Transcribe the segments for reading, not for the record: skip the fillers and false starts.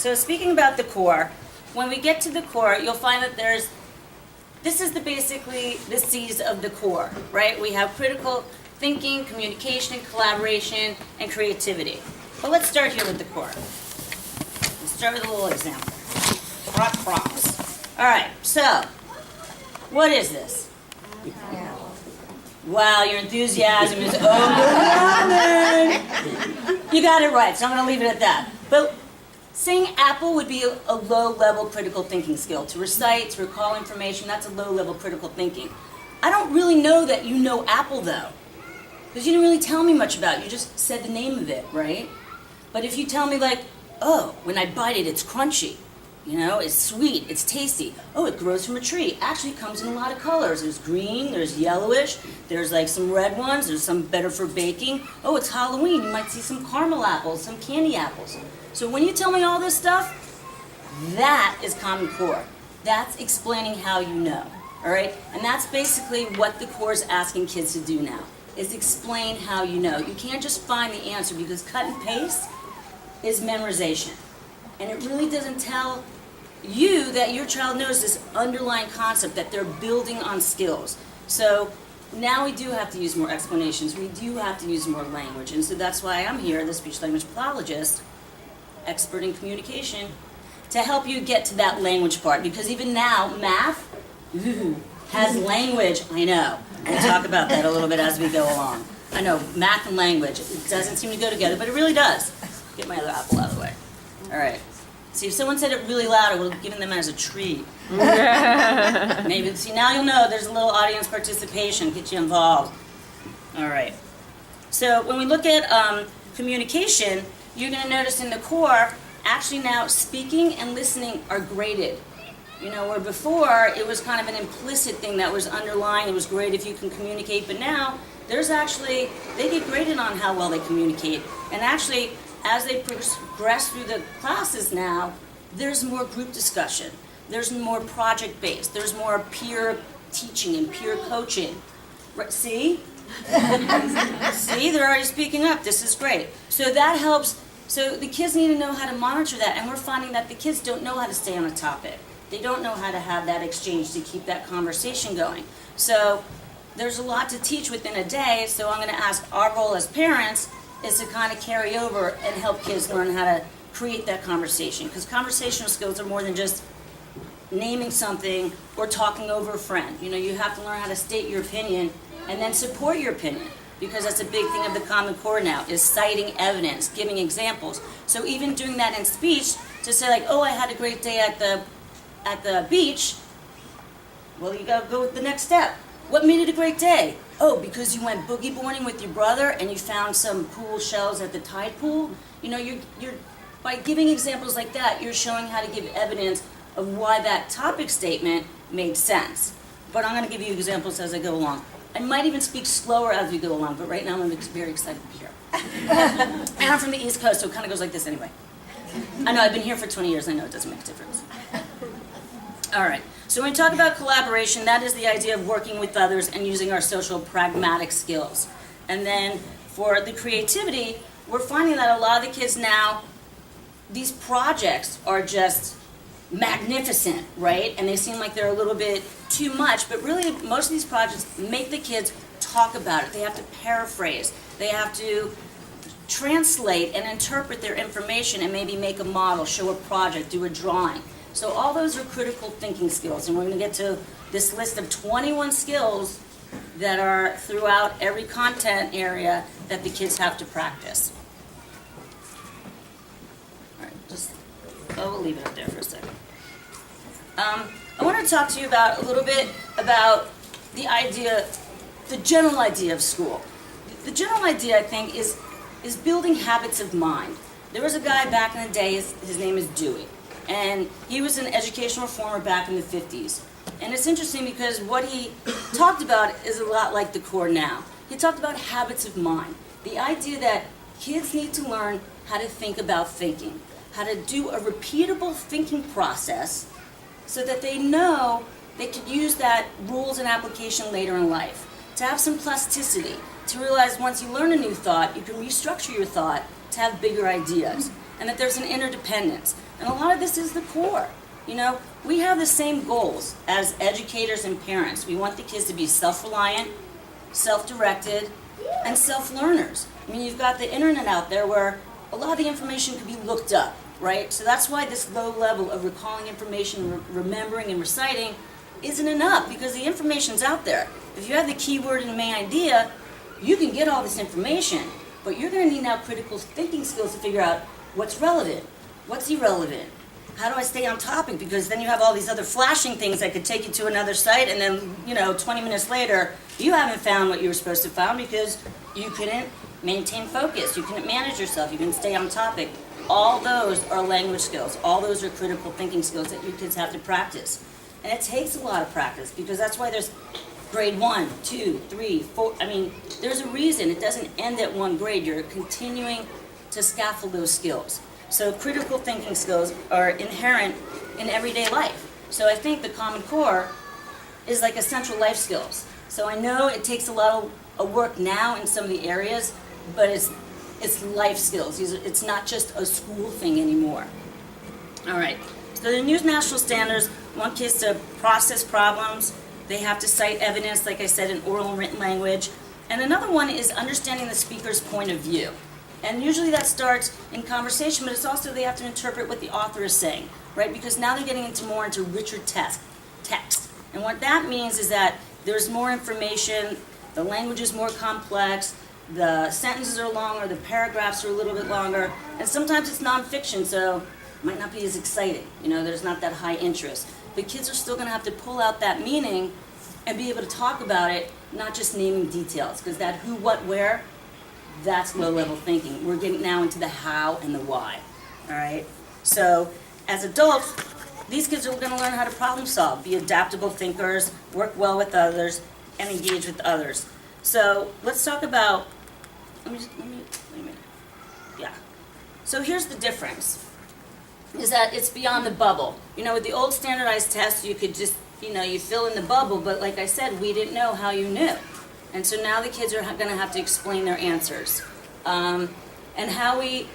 So speaking about the core, when we get to the core, you'll find that this is basically the C's of the core, right? We have critical thinking, communication, collaboration, and creativity. But let's start here with the core. Let's start with a little example. Props. All right, so what is this? Wow, your enthusiasm is overwhelming. You got it right, so I'm going to leave it at that. But saying apple would be a low-level critical thinking skill. To recite, to recall information, that's a low-level critical thinking. I don't really know that you know apple, though, because you didn't really tell me much about it. You just said the name of it, right? But if you tell me, like, oh, when I bite it, it's crunchy. You know, it's sweet, it's tasty. Oh, it grows from a tree. Actually, it comes in a lot of colors. There's green, there's yellowish, there's like some red ones, there's some better for baking. Oh, it's Halloween. You might see some caramel apples, some candy apples. So when you tell me all this stuff, that is Common Core. That's explaining how you know, all right? And that's basically what the core is asking kids to do now, is explain how you know. You can't just find the answer, because cut and paste is memorization. And it really doesn't tell you that your child knows this underlying concept, that they're building on skills. So now we do have to use more explanations. We do have to use more language. And so that's why I'm here, the speech language pathologist, expert in communication, to help you get to that language part. Because even now, math has language. I know. We'll talk about that a little bit as we go along. I know, math and language, it doesn't seem to go together, but it really does. Get my other apple out of the way. All right. See, if someone said it really loud, I would have given them as a treat. Maybe. See, now you'll know there's a little audience participation, get you involved. All right. So when we look at communication, you're going to notice in the core, actually now speaking and listening are graded. You know, where before it was kind of an implicit thing that was underlying. It was great if you can communicate, but now there's actually, they get graded on how well they communicate. And actually, as they progress through the classes now, there's more group discussion. There's more project-based. There's more peer teaching and peer coaching. See? See, they're already speaking up. This is great. So that helps. So the kids need to know how to monitor that, and we're finding that the kids don't know how to stay on a topic. They don't know how to have that exchange to keep that conversation going. So there's a lot to teach within a day, so I'm going to ask our role as parents is to kind of carry over and help kids learn how to create that conversation. Because conversational skills are more than just naming something or talking over a friend. You know, you have to learn how to state your opinion and then support your opinion. Because that's a big thing of the Common Core now, is citing evidence, giving examples. So even doing that in speech, to say like, oh, I had a great day at the beach, well, you gotta go with the next step. What made it a great day? Oh, because you went boogie boarding with your brother and you found some cool shells at the tide pool. You know, you're by giving examples like that, you're showing how to give evidence of why that topic statement made sense. But I'm going to give you examples as I go along. I might even speak slower as we go along, but right now I'm very excited to be here. And I'm from the East Coast, so it kind of goes like this anyway. I know, I've been here for 20 years. I know it doesn't make a difference. All right. So when we talk about collaboration, that is the idea of working with others and using our social pragmatic skills. And then for the creativity, we're finding that a lot of the kids now, these projects are just magnificent, right? And they seem like they're a little bit too much, but really most of these projects make the kids talk about it. They have to paraphrase. They have to translate and interpret their information and maybe make a model, show a project, do a drawing. So all those are critical thinking skills, and we're going to get to this list of 21 skills that are throughout every content area that the kids have to practice. All right, we'll leave it up there for a second. I want to talk to you about a little bit about the idea, the general idea of school. The general idea, I think, is building habits of mind. There was a guy back in the day, his name is Dewey. And he was an educational reformer back in the 50s. And it's interesting because what he talked about is a lot like the core now. He talked about habits of mind. The idea that kids need to learn how to think about thinking, how to do a repeatable thinking process so that they know they could use that rules and application later in life. To have some plasticity, to realize once you learn a new thought, you can restructure your thought to have bigger ideas. and that there's an interdependence. And a lot of this is the core. You know, we have the same goals as educators and parents. We want the kids to be self-reliant, self-directed, and self-learners. I mean, you've got the internet out there where a lot of the information can be looked up, right? So that's why this low level of recalling information, remembering and reciting isn't enough, because the information's out there. If you have the keyword and the main idea, you can get all this information, but you're going to need now critical thinking skills to figure out what's relevant, what's irrelevant, how do I stay on topic, because then you have all these other flashing things that could take you to another site, and then, you know, 20 minutes later, you haven't found what you were supposed to find because you couldn't maintain focus, you couldn't manage yourself, you couldn't stay on topic. All those are language skills. All those are critical thinking skills that your kids have to practice. And it takes a lot of practice, because that's why there's grade 1, 2, 3, 4. I mean, there's a reason. It doesn't end at one grade. You're continuing to scaffold those skills. So critical thinking skills are inherent in everyday life. So I think the Common Core is like essential life skills. So I know it takes a lot of work now in some of the areas, but it's life skills. It's not just a school thing anymore. All right. So the new national standards want kids to process problems. They have to cite evidence, like I said, in oral and written language. And another one is understanding the speaker's point of view. And usually that starts in conversation, but it's also they have to interpret what the author is saying, right? Because now they're getting more into richer text. And what that means is that there's more information, the language is more complex, the sentences are longer, the paragraphs are a little bit longer, and sometimes it's nonfiction, so it might not be as exciting. You know, there's not that high interest. But kids are still going to have to pull out that meaning and be able to talk about it, not just naming details, because that who, what, where, that's low-level thinking. We're getting now into the how and the why, all right? So as adults, these kids are going to learn how to problem solve, be adaptable thinkers, work well with others, and engage with others. So let's talk about, wait a minute. Yeah. So here's the difference, is that it's beyond the bubble. You know, with the old standardized test, you could just, you know, you fill in the bubble, but like I said, we didn't know how you knew. And so now the kids are going to have to explain their answers. And how we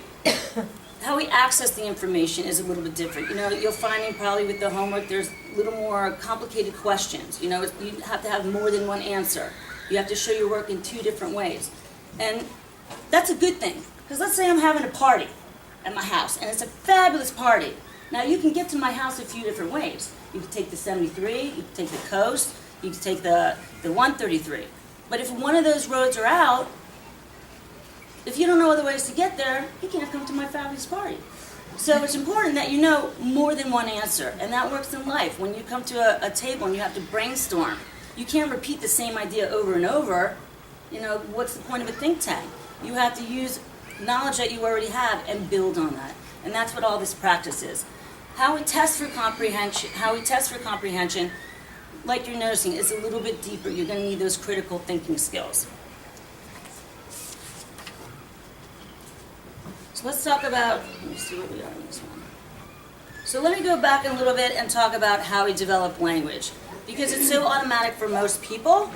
access the information is a little bit different. You know, you'll find probably with the homework there's a little more complicated questions. You know, you have to have more than one answer. You have to show your work in 2 different ways. And that's a good thing. Because let's say I'm having a party at my house, and it's a fabulous party. Now you can get to my house a few different ways. You can take the 73, you can take the coast, you can take the 133. But if one of those roads are out, if you don't know other ways to get there, you can't come to my fabulous party. So it's important that you know more than one answer, and that works in life. When you come to a table and you have to brainstorm, you can't repeat the same idea over and over. You know, what's the point of a think tank? You have to use knowledge that you already have and build on that. And that's what all this practice is. How we test for comprehension, like you're noticing, is a little bit deeper. You're going to need those critical thinking skills. So let's talk about, let me see what we are on this one. So let me go back a little bit and talk about how we develop language. Because it's so automatic for most people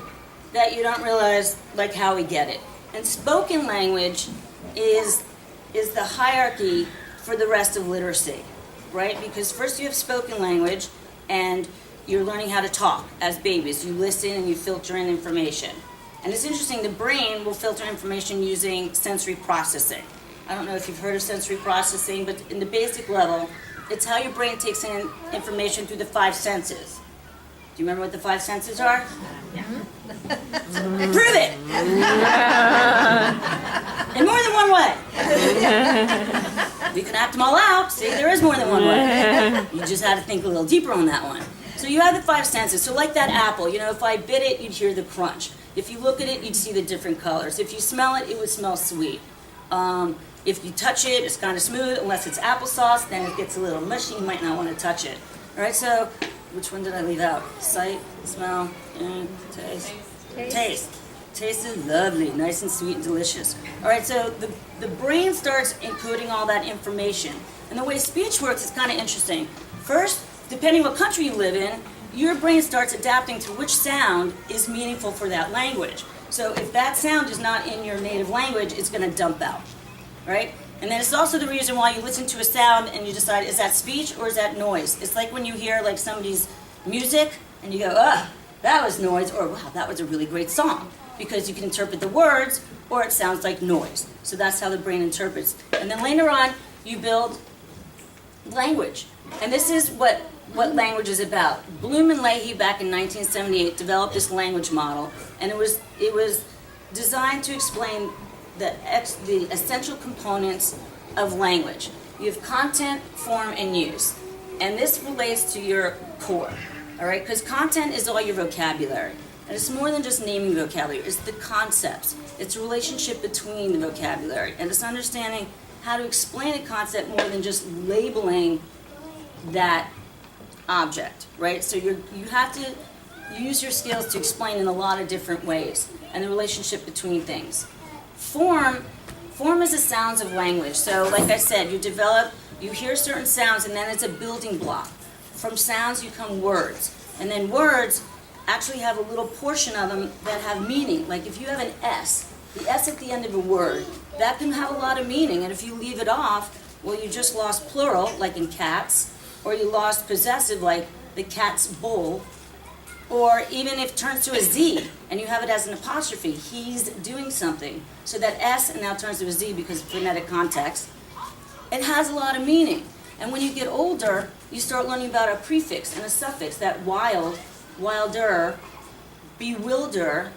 that you don't realize like how we get it. And spoken language is the hierarchy for the rest of literacy, right? Because first you have spoken language, and you're learning how to talk as babies. You listen and you filter in information. And it's interesting, the brain will filter information using sensory processing. I don't know if you've heard of sensory processing, but in the basic level, it's how your brain takes in information through the 5 senses. Do you remember what the 5 senses are? Yeah. Prove it! In more than one way. We can act them all out. See, there is more than one way. You just had to think a little deeper on that one. So you have the 5 senses. So like that apple, you know, if I bit it, you'd hear the crunch. If you look at it, you'd see the different colors. If you smell it, it would smell sweet. If you touch it, it's kind of smooth. Unless it's applesauce, then it gets a little mushy. You might not want to touch it. All right, so which one did I leave out? Sight, smell, and taste. Taste. Taste is lovely, nice and sweet and delicious. All right, so the brain starts encoding all that information. And the way speech works is kind of interesting. First, depending what country you live in, your brain starts adapting to which sound is meaningful for that language. So if that sound is not in your native language, it's going to dump out, right? And then it's also the reason why you listen to a sound and you decide, is that speech or is that noise? It's like when you hear like somebody's music and you go, ugh, that was noise, or wow, that was a really great song. Because you can interpret the words or it sounds like noise. So that's how the brain interprets. And then later on, you build language. And this is what language is about. Bloom and Leahy back in 1978 developed this language model, and it was designed to explain the essential components of language. You have content, form, and use. And this relates to your core, all right? Because content is all your vocabulary. And it's more than just naming vocabulary, it's the concepts. It's a relationship between the vocabulary. And it's understanding how to explain a concept more than just labeling that object, right? So you have to use your skills to explain in a lot of different ways, and the relationship between things. Form is the sounds of language. So like I said, you hear certain sounds, and then it's a building block. From sounds you come words, and then words actually have a little portion of them that have meaning. Like if you have an S, the S at the end of a word, that can have a lot of meaning, and if you leave it off, well, you just lost plural, like in cats, or you lost possessive, like the cat's bowl, or even if it turns to a Z and you have it as an apostrophe, he's doing something. So that S now turns to a Z because of phonetic context. It has a lot of meaning. And when you get older, you start learning about a prefix and a suffix, that wild, wilder, bewilder,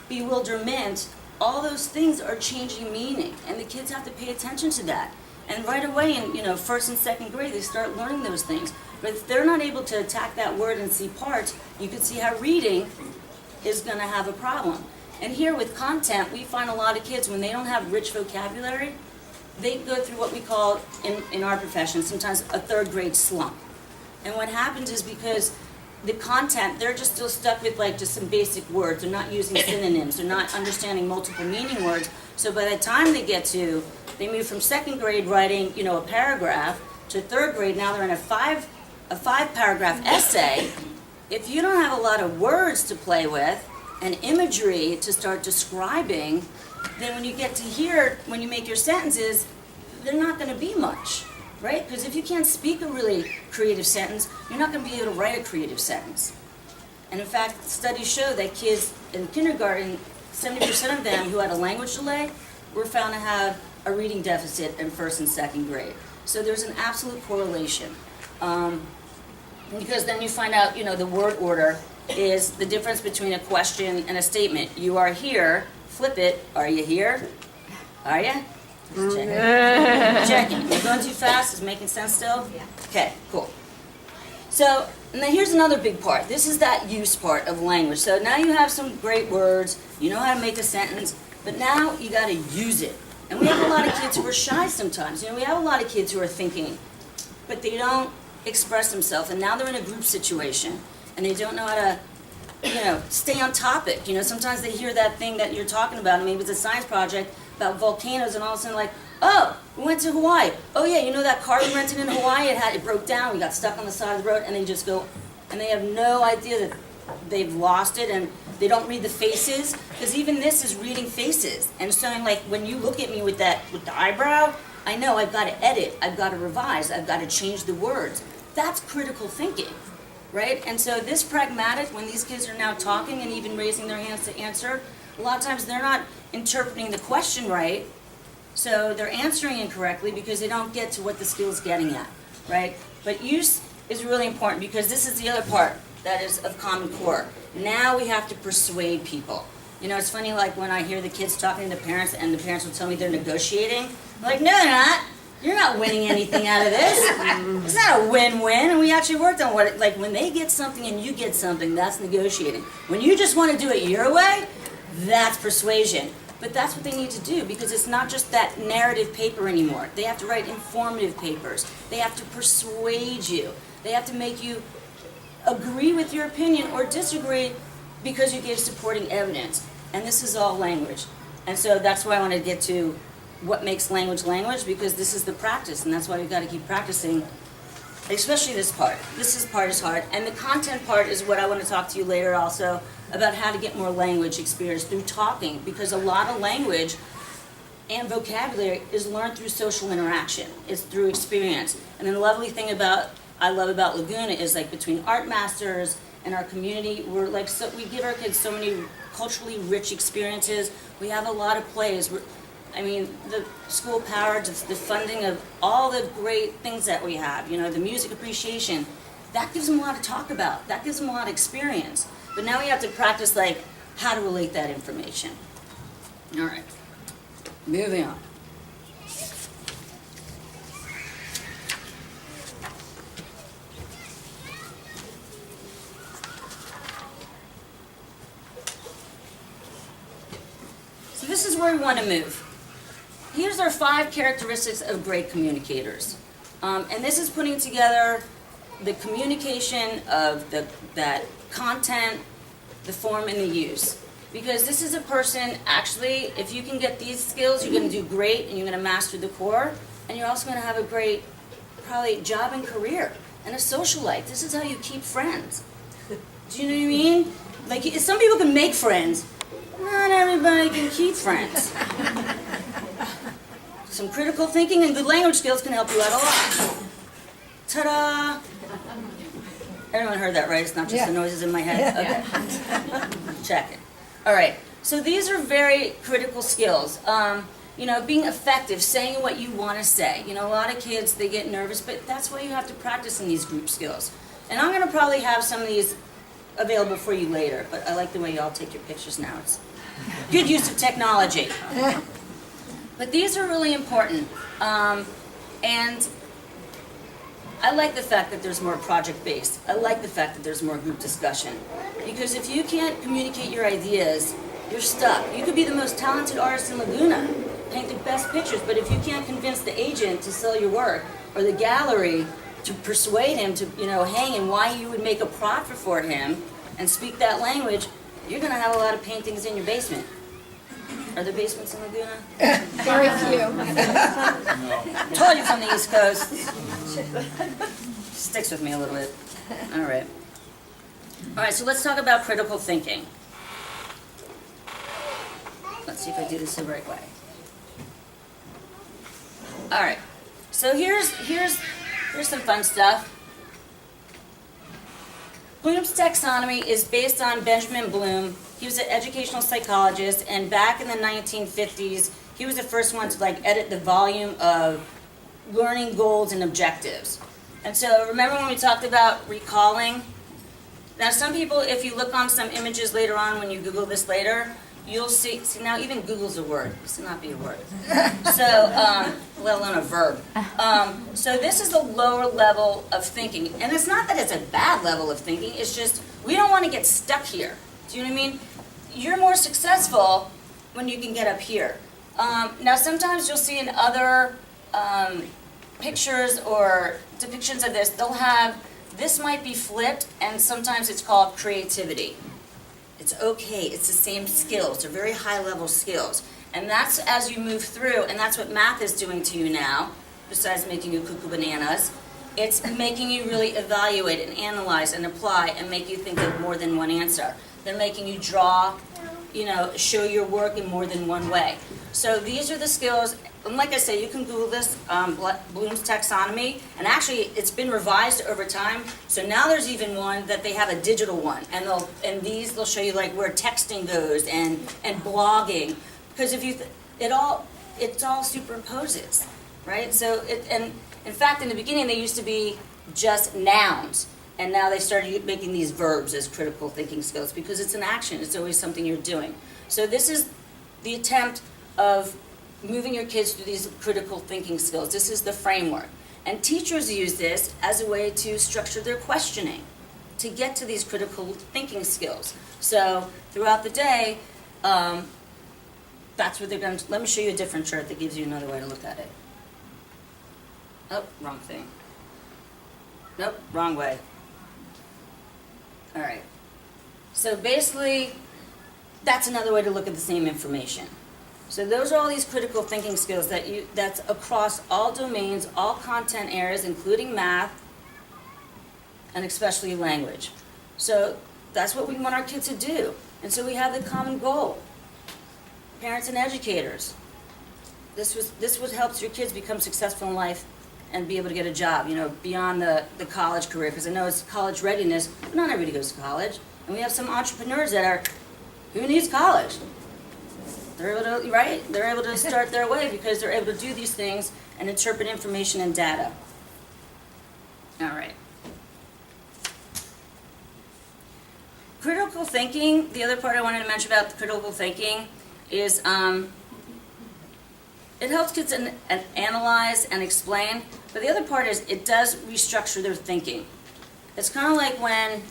bewilderment, all those things are changing meaning. And the kids have to pay attention to that. And right away in first and second grade, they start learning those things. But if they're not able to attack that word and see parts, you can see how reading is going to have a problem. And here with content, we find a lot of kids, when they don't have rich vocabulary, they go through what we call, in our profession, sometimes a third grade slump. And what happens is because the content, they're just still stuck with like just some basic words. They're not using synonyms. They're not understanding multiple meaning words. So by the time they move from second grade writing, a paragraph, to third grade, now they're in a five paragraph essay. If you don't have a lot of words to play with and imagery to start describing, then when you get to here, when you make your sentences, they're not going to be much, right? Because if you can't speak a really creative sentence, you're not going to be able to write a creative sentence. And in fact, studies show that kids in kindergarten, 70% of them who had a language delay were found to have a reading deficit in first and second grade. So there's an absolute correlation. Because then you find out, the word order is the difference between a question and a statement. You are here, flip it, are you here? Are you? Just checking. Checking. You're going too fast? Is it making sense still? Yeah. Okay, cool. So, and then here's another big part. This is that use part of language. So now you have some great words, you know how to make a sentence, but now you got to use it. And we have a lot of kids who are shy sometimes. We have a lot of kids who are thinking, but they don't express themselves. And now they're in a group situation, and they don't know how to, stay on topic. Sometimes they hear that thing that you're talking about, and maybe it's a science project about volcanoes, and all of a sudden like, oh, we went to Hawaii. Oh yeah, that car we rented in Hawaii, it broke down, we got stuck on the side of the road, and they just go, and they have no idea that they've lost it, and they don't read the faces, because even this is reading faces. And so like when you look at me with the eyebrow, I know I've got to edit, I've got to revise, I've got to change the words. That's critical thinking, right? And so this pragmatic, when these kids are now talking and even raising their hands to answer, a lot of times they're not interpreting the question right, so they're answering incorrectly because they don't get to what the skill's getting at, right? But use is really important because this is the other part that is of Common Core. Now we have to persuade people. It's funny, like when I hear the kids talking to the parents and the parents will tell me they're negotiating. I'm like, no, they're not. You're not winning anything out of this. It's not a win-win. And we actually worked on when they get something and you get something, that's negotiating. When you just want to do it your way, that's persuasion. But that's what they need to do because it's not just that narrative paper anymore. They have to write informative papers. They have to persuade you. They have to make you agree with your opinion or disagree because you gave supporting evidence. And this is all language. And so that's why I want to get to what makes language language, because this is the practice, and that's why we've got to keep practicing, especially this part. This part is hard. And the content part is what I want to talk to you later also about how to get more language experience through talking, because a lot of language and vocabulary is learned through social interaction. It's through experience. And then the lovely thing I love about Laguna is like between art masters and our community, we give our kids so many culturally rich experiences. We have a lot of plays. The school power, just the funding of all the great things that we have, the music appreciation, that gives them a lot to talk about. That gives them a lot of experience. But now we have to practice how to relate that information. All right, moving on. So this is where we want to move. Here's our 5 characteristics of great communicators. And this is putting together the communication of that content, the form, and the use. Because this is a person, actually, if you can get these skills, you're going to do great, and you're going to master the core, and you're also going to have a great, probably, job and career, and a social life. This is how you keep friends. Do you know what I mean? Like, some people can make friends. Not everybody can keep friends. Some critical thinking and good language skills can help you out a lot. Ta-da! Everyone heard that, right? It's not just the noises in my head? Okay. Check it. All right. So these are very critical skills. Being effective, saying what you want to say. A lot of kids, they get nervous, but that's why you have to practice in these group skills. And I'm going to probably have some of these available for you later, but I like the way y'all take your pictures now. It's good use of technology. But these are really important. And I like the fact that there's more project-based. I like the fact that there's more group discussion. Because if you can't communicate your ideas, you're stuck. You could be the most talented artist in Laguna, paint the best pictures, but if you can't convince the agent to sell your work, or the gallery to persuade him to, hang and why you would make a profit for him and speak that language, you're going to have a lot of paintings in your basement. Are there basements in Laguna? Very few. Told you from the East Coast. Sticks with me a little bit. All right. All right, so let's talk about critical thinking. Let's see if I do this the right way. All right. So here's some fun stuff. Bloom's taxonomy is based on Benjamin Bloom. He was an educational psychologist, and back in the 1950s, he was the first one to edit the volume of learning goals and objectives. And so remember when we talked about recalling? Now some people, if you look on some images later on, when you Google this later, you'll see now even Google's a word. This will not be a word. So, let alone a verb. So this is the lower level of thinking. And it's not that it's a bad level of thinking, it's just we don't want to get stuck here. Do you know what I mean? You're more successful when you can get up here. Now sometimes you'll see in other pictures or depictions of this, they'll have, this might be flipped, and sometimes it's called creativity. It's okay, it's the same skills, they're very high level skills. And that's as you move through, and that's what math is doing to you now, besides making you cuckoo bananas. It's making you really evaluate and analyze and apply and make you think of more than one answer. They're making you draw, show your work in more than one way. So these are the skills, and like I say, you can Google this, Bloom's taxonomy, and actually it's been revised over time, so now there's even one that they have a digital one, and they'll show you where texting goes and blogging, because if it all superimposes, right? So and in fact, in the beginning they used to be just nouns, and now they started making these verbs as critical thinking skills because it's an action, it's always something you're doing. So this is the attempt of moving your kids through these critical thinking skills. This is the framework. And teachers use this as a way to structure their questioning, to get to these critical thinking skills. So throughout the day, that's what they're going to, let me show you a different chart that gives you another way to look at it. Oh, wrong thing. Nope, wrong way. All right. So basically, that's another way to look at the same information. So those are all these critical thinking skills that's across all domains, all content areas, including math, and especially language. So that's what we want our kids to do. And so we have the common goal. Parents and educators. this would help your kids become successful in life and be able to get a job, beyond the college career, because I know it's college readiness, but not everybody goes to college. And we have some entrepreneurs that are, who needs college? They're able to, right? They're able to start their way because they're able to do these things and interpret information and data. All right. Critical thinking, the other part I wanted to mention about critical thinking is it helps kids analyze and explain, but the other part is it does restructure their thinking. It's kind of like when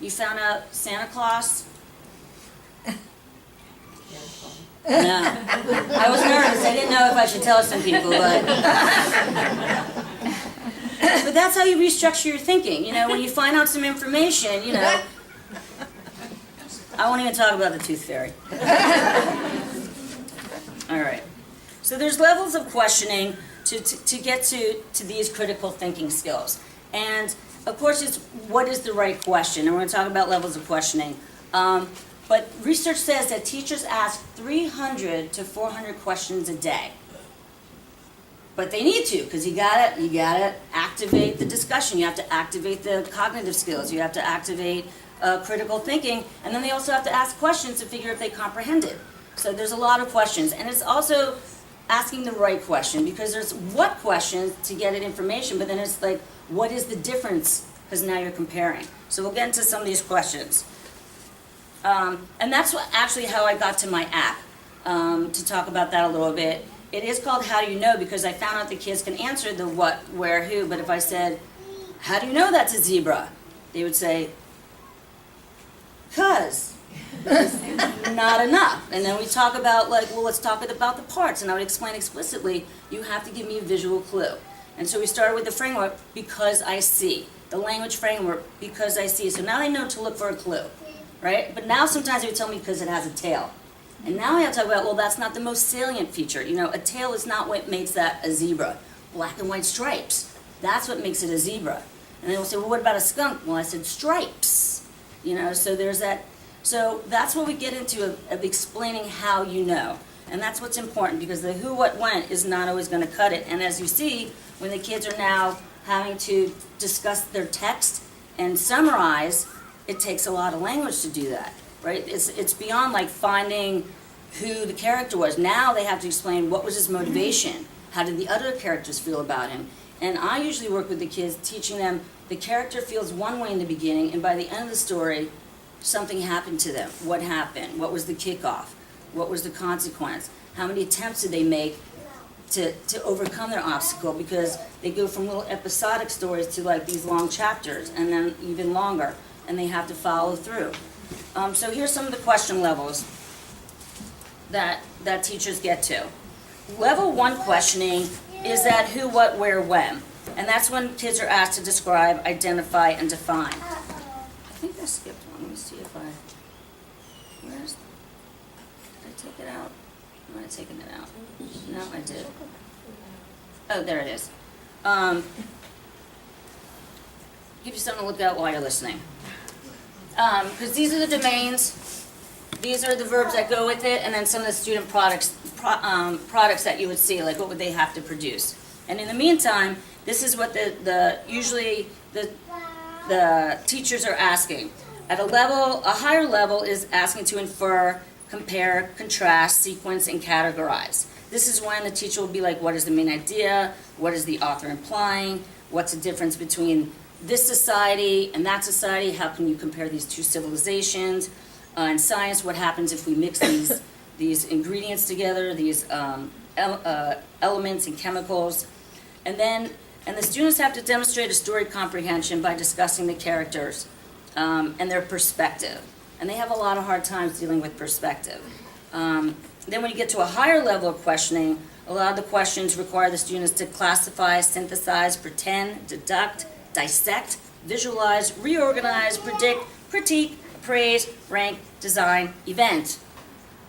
you found out Santa Claus. No, I was nervous. I didn't know if I should tell some people, but but that's how you restructure your thinking. When you find out some information, I won't even talk about the tooth fairy. All right. So there's levels of questioning to get to these critical thinking skills. And of course, it's what is the right question? And we're going to talk about levels of questioning. But research says that teachers ask 300 to 400 questions a day. But they need to, because you gotta activate the discussion. You have to activate the cognitive skills. You have to activate critical thinking. And then they also have to ask questions to figure if they comprehend it. So there's a lot of questions. And it's also asking the right question, because there's what questions to get at information, but then it's like, what is the difference? Because now you're comparing. So we'll get into some of these questions. And that's actually how I got to my app, to talk about that a little bit. It is called How Do You Know, because I found out the kids can answer the what, where, who, but if I said, how do you know that's a zebra? They would say, 'cause. Not enough. And then we talk about, let's talk about the parts, and I would explain explicitly, you have to give me a visual clue. And so we started with the framework, because I see. The language framework, because I see. So now they know to look for a clue, right? But now sometimes they would tell me because it has a tail. And now I have to talk about, well, that's not the most salient feature. A tail is not what makes that a zebra. Black and white stripes, that's what makes it a zebra. And they will say, well, what about a skunk? Well, I said stripes. So there's that. So that's what we get into of explaining how you know. And that's what's important, because the who, what, when is not always going to cut it. And as you see, when the kids are now having to discuss their text and summarize, it takes a lot of language to do that, right? It's beyond like finding who the character was. Now they have to explain what was his motivation. How did the other characters feel about him? And I usually work with the kids teaching them the character feels one way in the beginning, and by the end of the story, something happened to them. What happened? What was the kickoff? What was the consequence? How many attempts did they make to overcome their obstacle? Because they go from little episodic stories to like these long chapters, and then even longer, and they have to follow through. So here's some of the question levels that teachers get to. Level 1 questioning is that who, what, where, when. And that's when kids are asked to describe, identify, and define. I think I skipped one. Let me see if I... Did I take it out? Am I taking it out? No, I did. Oh, there it is. Give you something to look at while you're listening. Because these are the domains, these are the verbs that go with it, and then some of the student products that you would see, like what would they have to produce. And in the meantime, this is what usually the teachers are asking. At a higher level is asking to infer, compare, contrast, sequence, and categorize. This is when the teacher will be like, what is the main idea? What is the author implying? What's the difference between this society and that society? How can you compare these two civilizations? In science, what happens if we mix these ingredients together, these elements and chemicals? And the students have to demonstrate a story comprehension by discussing the characters and their perspective. And they have a lot of hard times dealing with perspective. Then when you get to a higher level of questioning, a lot of the questions require the students to classify, synthesize, pretend, deduct, dissect, visualize, reorganize, predict, critique, praise, rank, design, event.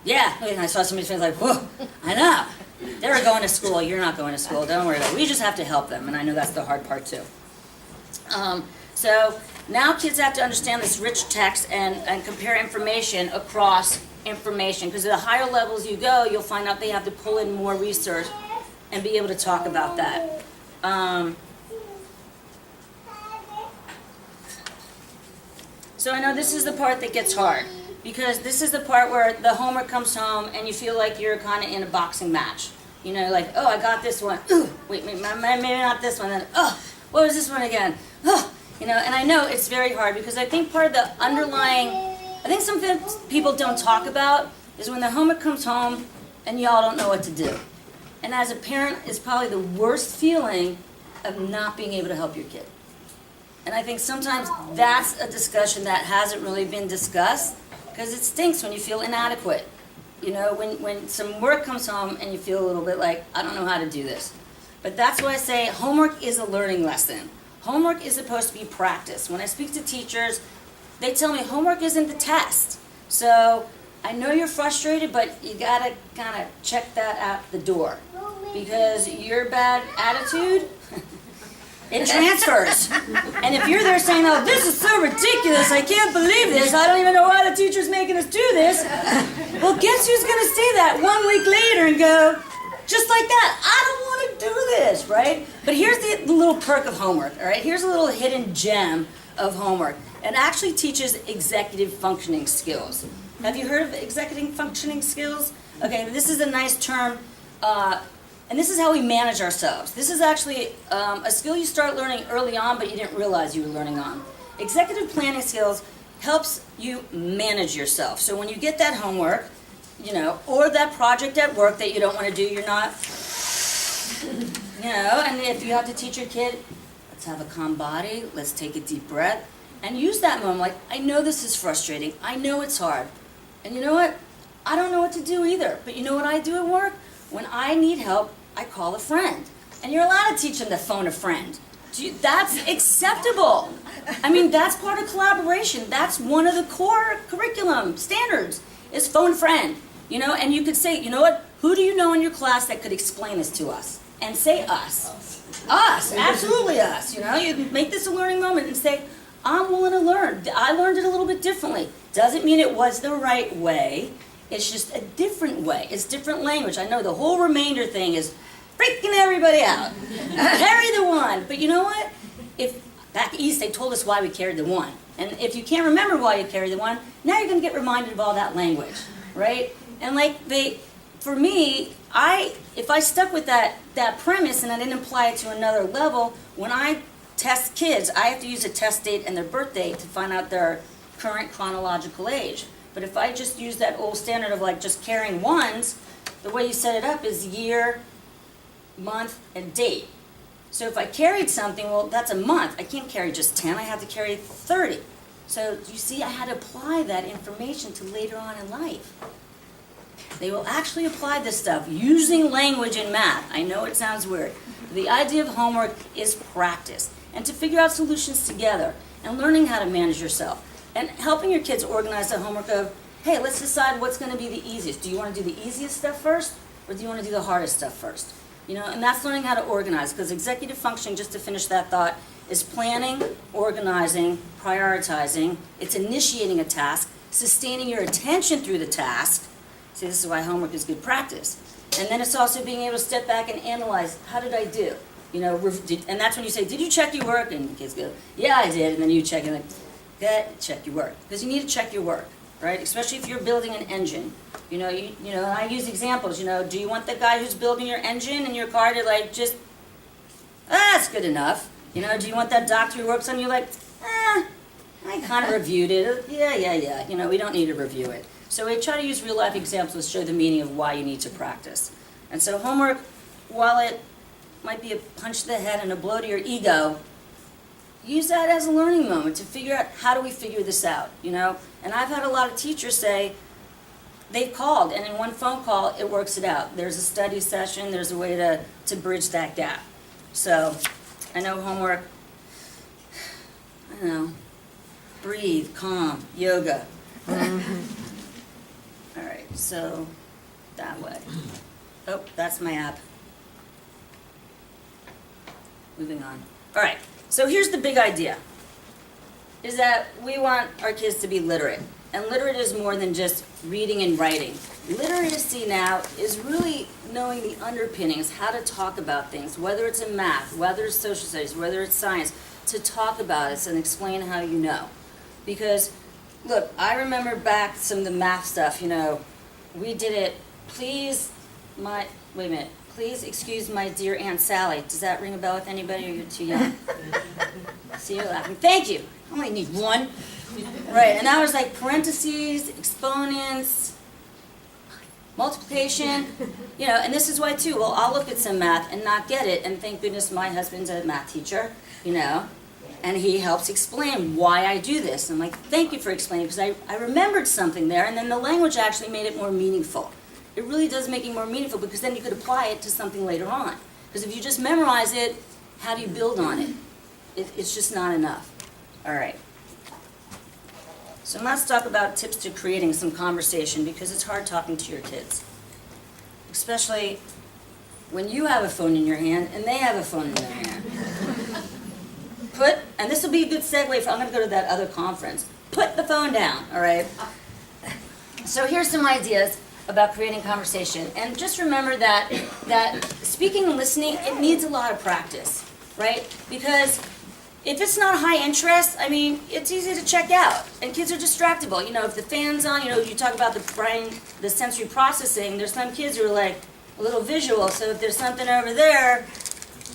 Yeah, I saw somebody's face like, whoa, I know. They're going to school, you're not going to school, don't worry about it. We just have to help them, and I know that's the hard part too. So now kids have to understand this rich text and compare information across information, because the higher levels you go, you'll find out they have to pull in more research and be able to talk about that. So I know this is the part that gets hard, because this is the part where the homework comes home and you feel like you're kind of in a boxing match. You know, like, oh, I got this one. Ooh, wait, maybe not this one. Then, oh, what was this one again? Oh, you know, and I know it's very hard, because I think part of the underlying, I think something people don't talk about is when the homework comes home and y'all don't know what to do. And as a parent, it's probably the worst feeling of not being able to help your kid. And I think sometimes that's a discussion that hasn't really been discussed, because it stinks when you feel inadequate. You know, when some work comes home and you feel a little bit like, I don't know how to do this. But that's why I say homework is a learning lesson. Homework is supposed to be practice. When I speak to teachers, they tell me homework isn't the test. So I know you're frustrated, but you gotta kind of check that out the door, because your bad attitude, it transfers. And if you're there saying, oh, this is so ridiculous, I can't believe this, I don't even know why the teacher's making us do this, well, guess who's going to say that 1 week later and go, just like that, I don't want to do this, right? But here's the little perk of homework, all right? Here's a little hidden gem of homework. It actually teaches executive functioning skills. Have you heard of executive functioning skills? Okay, this is a nice term. And this is how we manage ourselves. This is actually a skill you start learning early on, but you didn't realize you were learning on. Executive planning skills helps you manage yourself. So when you get that homework, you know, or that project at work that you don't want to do, you're not, you know, and if you have to teach your kid, let's have a calm body, let's take a deep breath, and use that moment like, I know this is frustrating, I know it's hard, and you know what, I don't know what to do either, but you know what I do at work? When I need help, I call a friend. And you're allowed to teach them to phone a friend. That's acceptable. I mean, that's part of collaboration. That's one of the core curriculum standards, is phone a friend. You know, and you could say, you know what, who do you know in your class that could explain this to us? And say us. Us, absolutely us. You know, you make this a learning moment and say, I'm willing to learn. I learned it a little bit differently. Doesn't mean it was the right way. It's just a different way. It's different language. I know the whole remainder thing is freaking everybody out. Carry the one. But you know what? If back east they told us why we carried the one. And if you can't remember why you carried the one, now you're going to get reminded of all that language, right? And like for me, if I stuck with that premise and I didn't apply it to another level, when I test kids, I have to use a test date and their birth date to find out their current chronological age. But if I just use that old standard of like just carrying ones, the way you set it up is year, month, and date. So if I carried something, well, that's a month. I can't carry just 10, I have to carry 30. So you see, I had to apply that information to later on in life. They will actually apply this stuff using language and math. I know it sounds weird. But the idea of homework is practice, and to figure out solutions together, and learning how to manage yourself. And helping your kids organize the homework of, hey, let's decide what's going to be the easiest. Do you want to do the easiest stuff first, or do you want to do the hardest stuff first? You know, and that's learning how to organize, because executive functioning, just to finish that thought, is planning, organizing, prioritizing. It's initiating a task, sustaining your attention through the task. See, this is why homework is good practice. And then it's also being able to step back and analyze, how did I do? You know, and that's when you say, did you check your work? And the kids go, yeah, I did. And then you check and like, good, check your work. Because you need to check your work, right? Especially if you're building an engine. You know, and I use examples, you know, do you want the guy who's building your engine in your car to like just, that's good enough. You know, do you want that doctor who works on you like, I kind of reviewed it. Yeah. You know, we don't need to review it. So we try to use real life examples to show the meaning of why you need to practice. And so homework, while it might be a punch to the head and a blow to your ego, use that as a learning moment to figure out, how do we figure this out, you know? And I've had a lot of teachers say, they've called, and in one phone call, it works it out. There's a study session, there's a way to bridge that gap. So, I know homework, I don't know, breathe, calm, yoga. All right, so that way. Oh, that's my app. Moving on. All right, so here's the big idea, is that we want our kids to be literate. And literate is more than just reading and writing. Literacy now is really knowing the underpinnings, how to talk about things, whether it's in math, whether it's social studies, whether it's science, to talk about it and explain how you know. Because, look, I remember back some of the math stuff, we did it, please excuse my dear Aunt Sally. Does that ring a bell with anybody, or you're too young? See, you're laughing. Thank you. I only need one. Right, and that was like parentheses, exponents, multiplication, and this is why too, well, I'll look at some math and not get it, and thank goodness my husband's a math teacher, and he helps explain why I do this. I'm like, thank you for explaining, because I remembered something there, and then the language actually made it more meaningful. It really does make it more meaningful, because then you could apply it to something later on. Because if you just memorize it, how do you build on it? It's just not enough. All right. So let's talk about tips to creating some conversation, because it's hard talking to your kids. Especially when you have a phone in your hand and they have a phone in their hand. And this will be a good segue for, I'm going to go to that other conference. Put the phone down, all right? So here's some ideas about creating conversation. And just remember that speaking and listening, it needs a lot of practice, right? Because if it's not high interest, it's easy to check out. And kids are distractible. If the fan's on, you talk about the brain, the sensory processing, there's some kids who are like a little visual. So if there's something over there,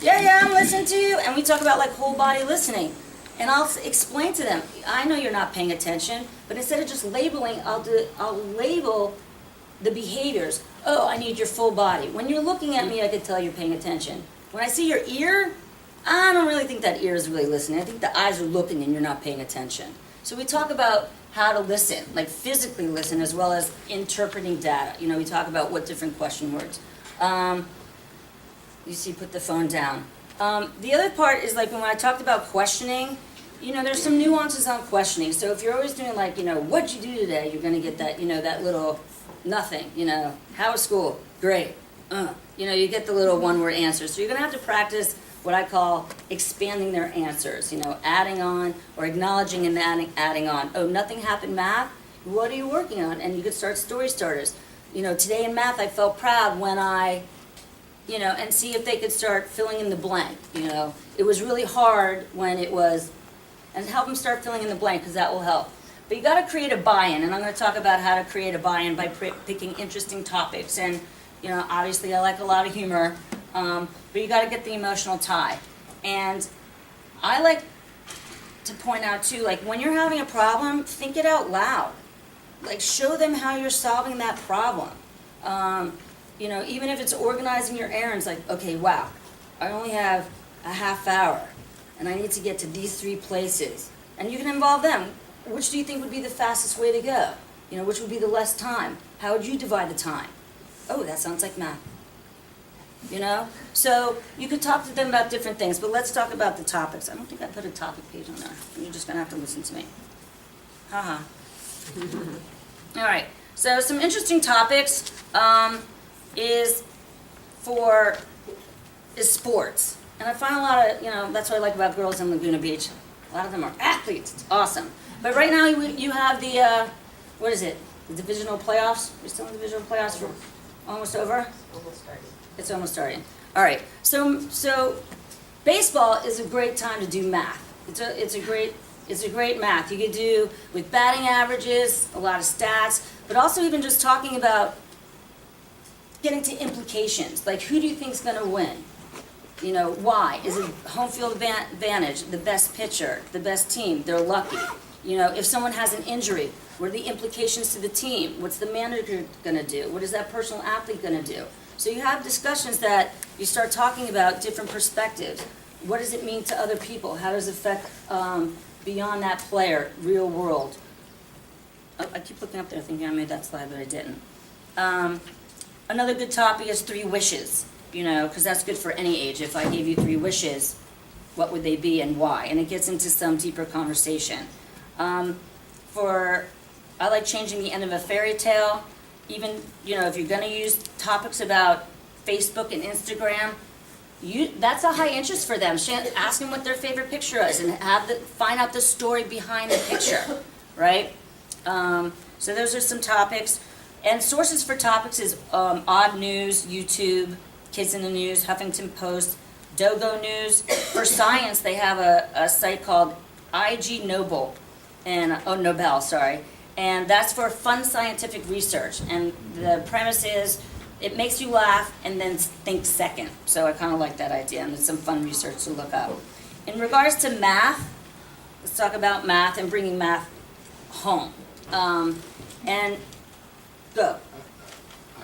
yeah, I'm listening to you. And we talk about like whole body listening. And I'll explain to them, I know you're not paying attention, but instead of just labeling, I'll label the behaviors. Oh, I need your full body. When you're looking at me, I can tell you're paying attention. When I see your ear, I don't really think that ear is really listening. I think the eyes are looking and you're not paying attention. So we talk about how to listen, like physically listen, as well as interpreting data. We talk about what different question words. You see, put the phone down. The other part is like when I talked about questioning, there's some nuances on questioning. So if you're always doing like, what'd you do today? You're going to get that, that little nothing, how was school? Great. You get the little one-word answers. So you're going to have to practice what I call expanding their answers, adding on or acknowledging and adding on. Oh, nothing happened math? What are you working on? And you could start story starters. Today in math I felt proud when I, and see if they could start filling in the blank. It was really hard when it was, and help them start filling in the blank, because that will help. But you got to create a buy-in, and I'm going to talk about how to create a buy-in by picking interesting topics. And obviously I like a lot of humor. But you got to get the emotional tie. And I like to point out too, like when you're having a problem, think it out loud. Like show them how you're solving that problem. Even if it's organizing your errands, like, okay, wow, I only have a half hour and I need to get to these 3 places. And you can involve them. Which do you think would be the fastest way to go? Which would be the less time? How would you divide the time? Oh, that sounds like math. So you could talk to them about different things, but let's talk about the topics. I don't think I put a topic page on there. You're just going to have to listen to me. Haha. All right, so some interesting topics is sports. And I find a lot of, that's what I like about girls in Laguna Beach. A lot of them are athletes. It's awesome. But right now you have the, what is it? The divisional playoffs? We're still in the divisional playoffs for almost over? Almost started. It's almost starting. All right. So baseball is a great time to do math. It's a great math. You could do with batting averages, a lot of stats, but also even just talking about getting to implications. Like who do you think is going to win? Why? Is it home field advantage, the best pitcher, the best team? They're lucky. If someone has an injury, what are the implications to the team? What's the manager going to do? What is that personal athlete going to do? So you have discussions that you start talking about different perspectives. What does it mean to other people? How does it affect beyond that player, real world? Oh, I keep looking up there thinking I made that slide, but I didn't. Another good topic is 3 wishes, because that's good for any age. If I gave you 3 wishes, what would they be and why? And it gets into some deeper conversation. I like changing the end of a fairy tale. Even, if you're going to use topics about Facebook and Instagram, that's a high interest for them. Ask them what their favorite picture is and find out the story behind the picture, right? So those are some topics. And sources for topics is Odd News, YouTube, Kids in the News, Huffington Post, Dogo News. For science, they have a site called IG Nobel, Nobel, sorry. And that's for fun scientific research. And the premise is it makes you laugh and then think second. So I kind of like that idea, and it's some fun research to look up. In regards to math, let's talk about math and bringing math home. And go. I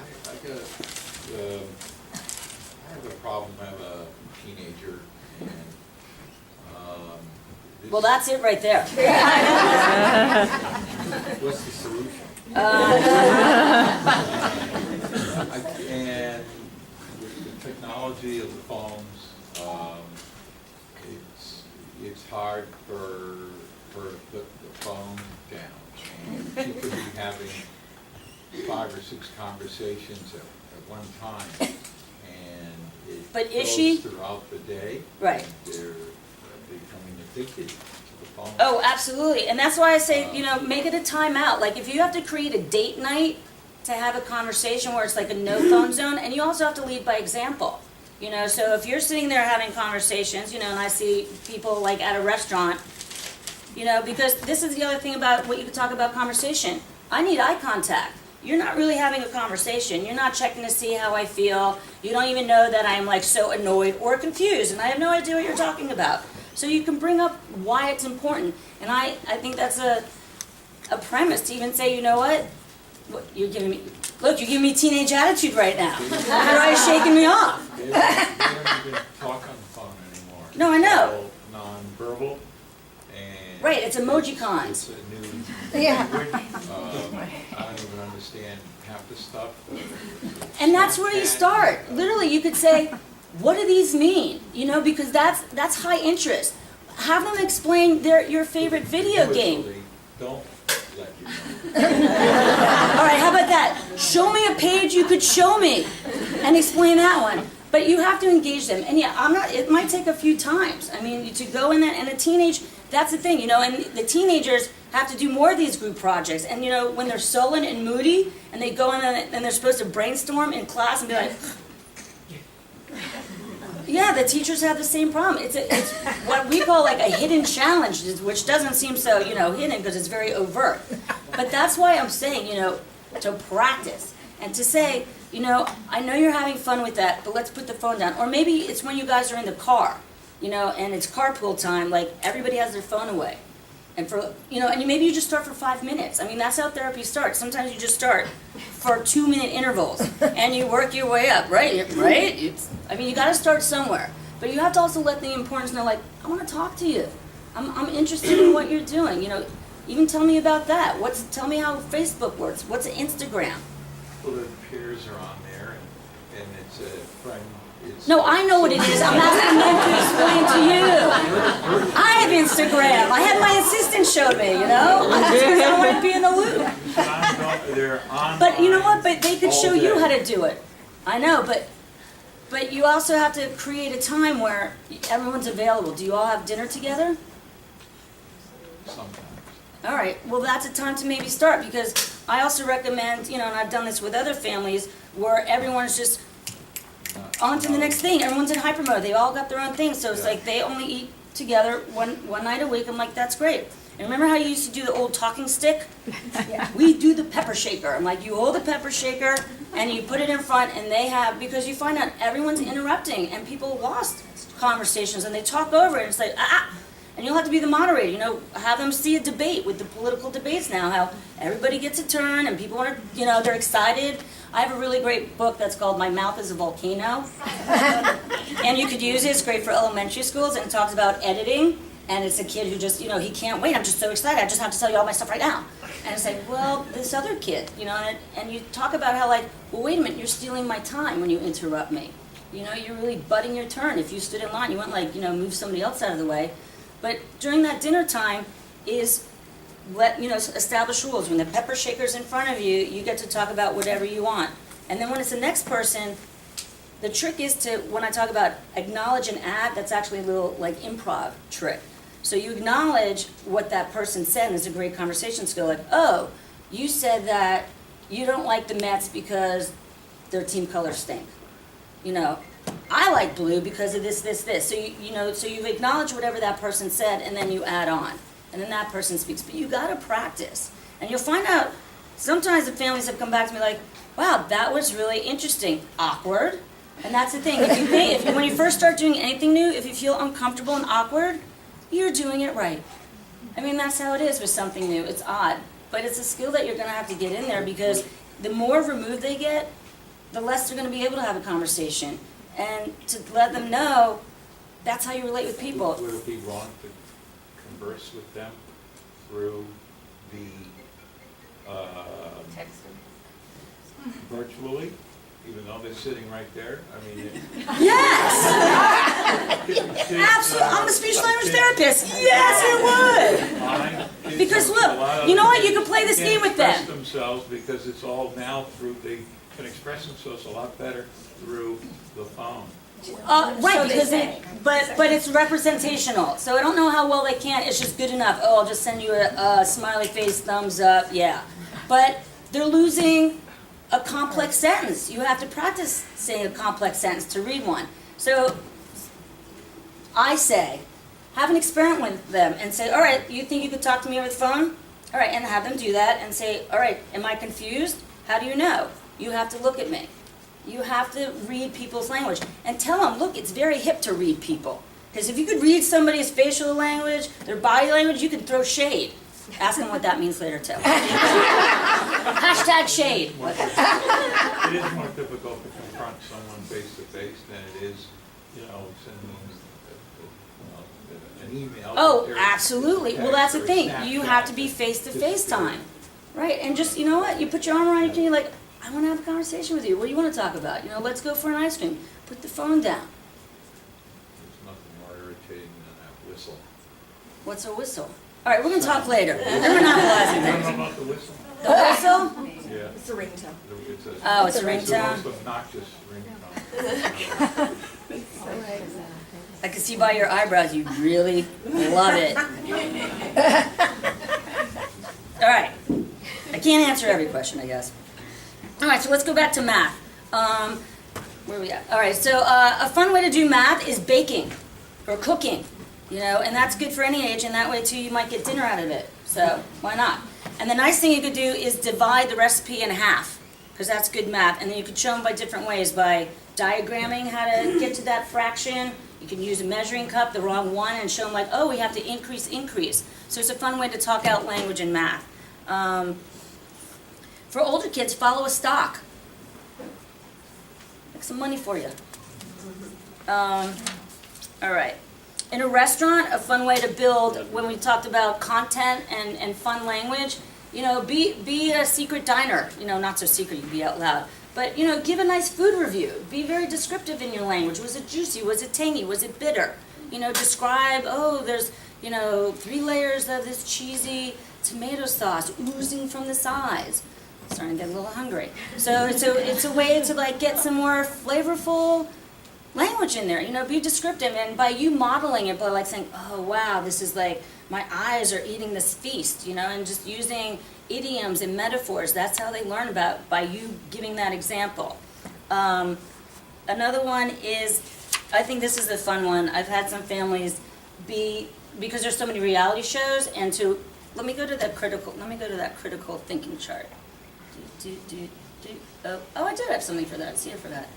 have a problem. I have a teenager, and Well, that's it right there. what's the solution? And with the technology of the phones, it's hard for her to put the phone down. And she could be having 5 or 6 conversations at one time, and it But is goes she? throughout the day. Right. They're becoming addicted to the phone. Oh, absolutely. And that's why I say, make it a timeout. Like, if you have to create a date night to have a conversation where it's like a no phone zone, and you also have to lead by example. So if you're sitting there having conversations, and I see people like at a restaurant, because this is the other thing about what you could talk about conversation. I need eye contact. You're not really having a conversation. You're not checking to see how I feel. You don't even know that I'm like so annoyed or confused, and I have no idea what you're talking about. So you can bring up why it's important. And I think that's a premise to even say, you know what you're giving me, look, you're giving me teenage attitude right now. You're already shaking me off. They don't even talk on the phone anymore. No, I know. It's all non-verbal. And Right, it's emoji cons. It's a new language. I don't even understand half the stuff. And that's where you start. Literally, you could say, what do these mean? Because that's high interest. Have them explain your favorite video game. Don't let you know. All right, how about that? Show me a page you could show me and explain that one. But you have to engage them. And yeah, it might take a few times. I mean, to go in that, and a teenage, that's the thing, and the teenagers have to do more of these group projects. And when they're sullen and moody, and they go in and they're supposed to brainstorm in class and be like, yeah, the teachers have the same problem. It's what we call like a hidden challenge, which doesn't seem so, hidden because it's very overt. But that's why I'm saying, to practice and to say, I know you're having fun with that, but let's put the phone down. Or maybe it's when you guys are in the car, and it's carpool time, like everybody has their phone away. And maybe you just start for 5 minutes. I mean, that's how therapy starts. Sometimes you just start for 2-minute intervals, and you work your way up, right? Right? You got to start somewhere. But you have to also let the importance know, like, I want to talk to you. I'm interested in what you're doing. Even tell me about that. Tell me how Facebook works. What's Instagram? Well, the peers are on there, and it's a friend. No, I know what it is. I'm asking them to explain to you. I have Instagram. I had my assistant show me, That's because I want to be in the loop. They're on. But you know what? But they could show you how to do it. I know, but you also have to create a time where everyone's available. Do you all have dinner together? Sometimes. All right. Well, that's a time to maybe start, because I also recommend, and I've done this with other families, where everyone's just on to the next thing. Everyone's in hyper mode. They all got their own thing. So it's like they only eat together one night a week. I'm like, that's great. And remember how you used to do the old talking stick? Yeah. We do the pepper shaker. I'm like, you hold the pepper shaker and you put it in front, and because you find out everyone's interrupting, and people lost conversations and they talk over it, and it's like, and you'll have to be the moderator, have them see a debate with the political debates now, how everybody gets a turn and people are, they're excited. I have a really great book that's called My Mouth is a Volcano. And you could use it. It's great for elementary schools, and it talks about editing. And it's a kid who just, he can't wait. I'm just so excited. I just have to tell you all my stuff right now. And it's like, well, this other kid, and you talk about how, like, well, wait a minute, you're stealing my time when you interrupt me. You're really butting your turn. If you stood in line, you wouldn't, like, move somebody else out of the way. But during that dinner time is establish rules. When the pepper shaker's in front of you, you get to talk about whatever you want. And then when it's the next person, the trick is to, when I talk about acknowledge and add, that's actually a little like improv trick. So you acknowledge what that person said, and it's a great conversation skill, like, oh, you said that you don't like the Mets because their team colors stink. You know, I like blue because of this, this, this. So so you acknowledge whatever that person said, and then you add on. And then that person speaks. But you gotta practice. And you'll find out, sometimes the families have come back to me like, wow, that was really interesting. Awkward. And that's the thing. When you first start doing anything new, if you feel uncomfortable and awkward, you're doing it right. I mean, that's how it is with something new. It's odd. But it's a skill that you're going to have to get in there, because the more removed they get, the less they're going to be able to have a conversation. And to let them know, that's how you relate with people. Would it be wrong to converse with them through the, virtually, even though they're sitting right there? I mean, Yes! Absolutely. I'm a speech language therapist. Yes, it would. Because look, you know what? You can play this game with them. Express themselves, because it's all now through, they can express themselves a lot better through the phone. Right, because but it's representational. So I don't know how well they can. It's just good enough. Oh, I'll just send you a smiley face, thumbs up, yeah. But they're losing a complex sentence. You have to practice saying a complex sentence to read one. So I say, have an experiment with them and say, all right, you think you could talk to me over the phone? All right, and have them do that and say, all right, am I confused? How do you know? You have to look at me. You have to read people's language. And tell them, look, it's very hip to read people. Because if you could read somebody's facial language, their body language, you can throw shade. Ask them what that means later, too. Hashtag shade. It is more difficult to confront someone face to face than it is, sending an email. Oh, absolutely. Well, that's the thing. You have to be face-to-face time. Right, and just, you know what? You put your arm around each other, you're like, I want to have a conversation with you. What do you want to talk about? Let's go for an ice cream. Put the phone down. There's nothing more irritating than that whistle. What's a whistle? All right, we're going to talk later. We're monopolizing You don't things. know about the whistle? The whistle? Yeah. It's a ringtone. Oh, it's a It's the ringtone. most obnoxious ringtone. I can see by your eyebrows you really love it. All right. I can't answer every question, I guess. All right, so let's go back to math. Where are we at? All right, so a fun way to do math is baking or cooking, and that's good for any age, and that way, too, you might get dinner out of it. So why not? And the nice thing you could do is divide the recipe in half, because that's good math. And then you could show them by different ways, by diagramming how to get to that fraction. You can use a measuring cup, the wrong one, and show them like, oh, we have to increase. So it's a fun way to talk out language and math. For older kids, follow a stock. Make some money for you. All right. In a restaurant, a fun way to build, when we talked about content and fun language, be a secret diner. Not so secret, you can be out loud. But, give a nice food review. Be very descriptive in your language. Was it juicy? Was it tangy? Was it bitter? Describe, oh, there's, 3 layers of this cheesy tomato sauce oozing from the sides. Starting to get a little hungry. So it's a way to get some more flavorful language in there. Be descriptive, and by you modeling it, by saying, oh wow, this is my eyes are eating this feast, and just using idioms and metaphors. That's how they learn by you giving that example. Another one is, I think this is a fun one. I've had some families because there's so many reality shows, and let me go to that critical thinking chart. Oh, I did have something for that. I see it for that.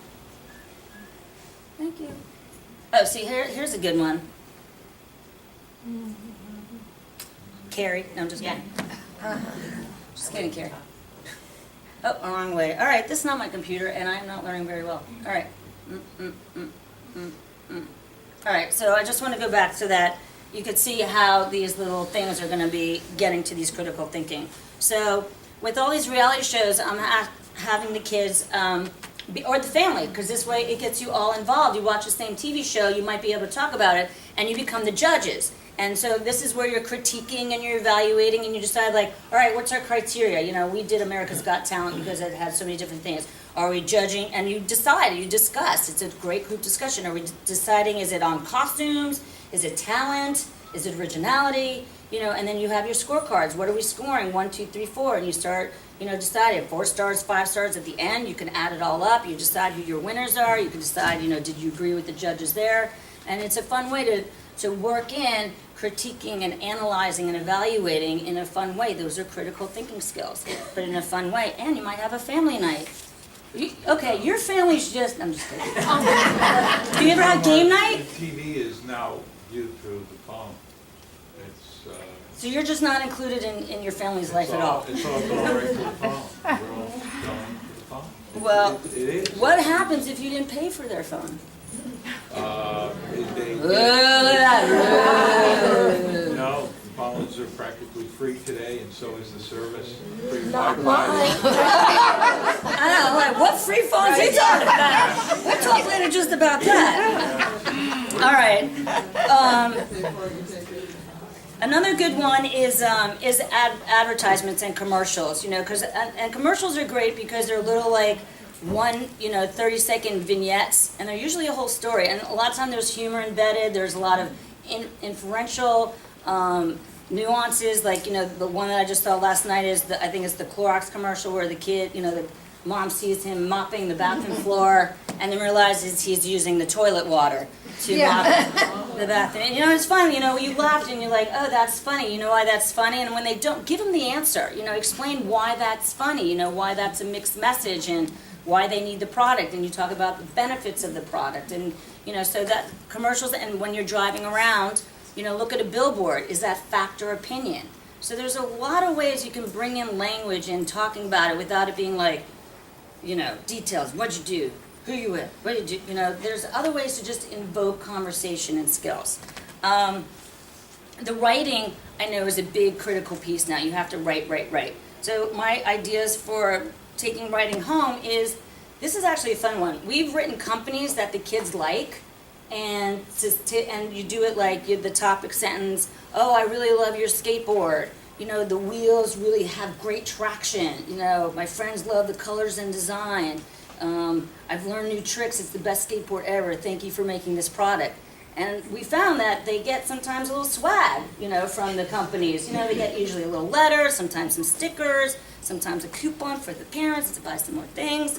Thank you. Oh, see, here's a good one. Carrie. No, I'm just kidding. Just kidding, Carrie. Oh, wrong way. All right, this is not my computer, and I'm not learning very well. All right. All right, so I just want to go back so that you could see how these little things are going to be getting to these critical thinking. So with all these reality shows, I'm having the kids, or the family, because this way it gets you all involved. You watch the same TV show, you might be able to talk about it, and you become the judges. And so this is where you're critiquing and you're evaluating, and you decide all right, what's our criteria? We did America's Got Talent because it had so many different things. Are we judging? And you decide, you discuss. It's a great group discussion. Are we deciding, is it on costumes? Is it talent? Is it originality? And then you have your scorecards. What are we scoring? 1, 2, 3, 4, and you start, deciding 4 stars, 5 stars at the end. You can add it all up. You decide who your winners are. You can decide, did you agree with the judges there? And it's a fun way to work in critiquing and analyzing and evaluating in a fun way. Those are critical thinking skills, but in a fun way. And you might have a family night. Okay, your family's just, I'm just kidding. Do you ever have game night? The TV is now viewed through the phone. It's, So you're just not included in your family's life at all? It's all going right to the phone. We're all going to the phone. Well, It is. what happens if you didn't pay for their phone? No, the phones are practically free today, and so is the service. Free Not Wi-Fi. I know, like, what free phones are you talking about? We'll talk later just about that. All right. Another good one is advertisements and commercials, because and commercials are great because they're little like 30-second vignettes, and they're usually a whole story. And a lot of times there's humor embedded. There's a lot of inferential nuances. Like the one that I just saw last night is I think it's the Clorox commercial where the kid, the mom sees him mopping the bathroom floor and then realizes he's using the toilet water to mop the bathroom. And it's fun, you laughed and you're like, oh, that's funny. You know why that's funny? And when they don't, give them the answer. Explain why that's funny. Why that's a mixed message and why they need the product. And you talk about the benefits of the product. And so that commercials. And when you're driving around, look at a billboard. Is that fact or opinion? So there's a lot of ways you can bring in language and talking about it without it being like, details. What'd you do? Who you with? What did you, there's other ways to just invoke conversation and skills. The writing, I know, is a big critical piece now. You have to write. So my ideas for taking writing home is, this is actually a fun one. We've written companies that the kids like, and you do it like the topic sentence, oh, I really love your skateboard. The wheels really have great traction. My friends love the colors and design. I've learned new tricks. It's the best skateboard ever. Thank you for making this product. And we found that they get sometimes a little swag, from the companies. They get usually a little letter, sometimes some stickers, sometimes a coupon for the parents to buy some more things.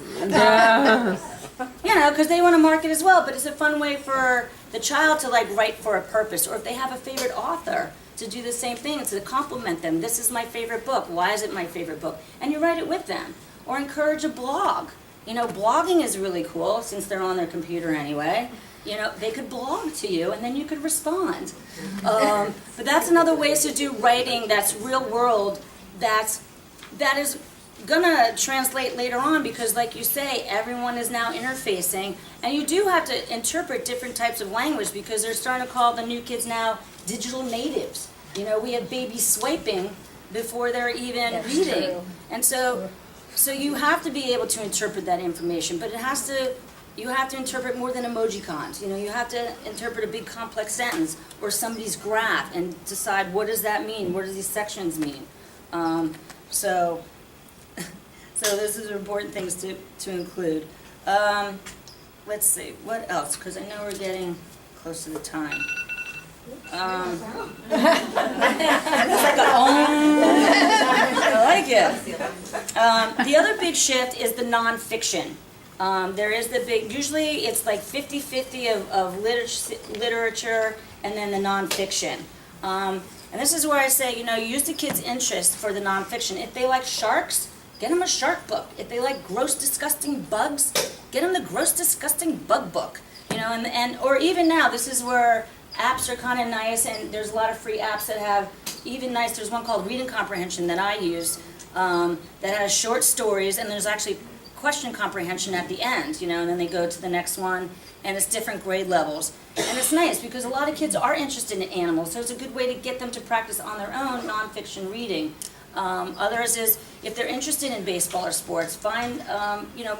Because they want to market as well. But it's a fun way for the child to write for a purpose, or if they have a favorite author, to do the same thing, to compliment them. This is my favorite book. Why is it my favorite book? And you write it with them. Or encourage a blog. Blogging is really cool since they're on their computer anyway. They could blog to you and then you could respond. But that's another way to do writing that's real world, that is gonna translate later on, because like you say, everyone is now interfacing, and you do have to interpret different types of language, because they're starting to call the new kids now digital natives. We have babies swiping before they're even reading. True. And so you have to be able to interpret that information, but you have to interpret more than emojicons. You have to interpret a big complex sentence or somebody's graph and decide, what does that mean? What do these sections mean? So this is important things to include. Let's see, what else? Because I know we're getting close to the time. It's like a I like it. The other big shift is the nonfiction. There is the big, usually it's like 50-50 of literature and then the nonfiction. And this is where I say, use the kids' interest for the nonfiction. If they like sharks, get them a shark book. If they like gross, disgusting bugs, get them the gross, disgusting bug book. Or even now, this is where apps are kind of nice, and there's a lot of free apps that have even nice. There's one called Reading Comprehension that I use that has short stories, and there's actually question comprehension at the end, and then they go to the next one, and it's different grade levels. And it's nice because a lot of kids are interested in animals, so it's a good way to get them to practice on their own nonfiction reading. Others is, if they're interested in baseball or sports, find,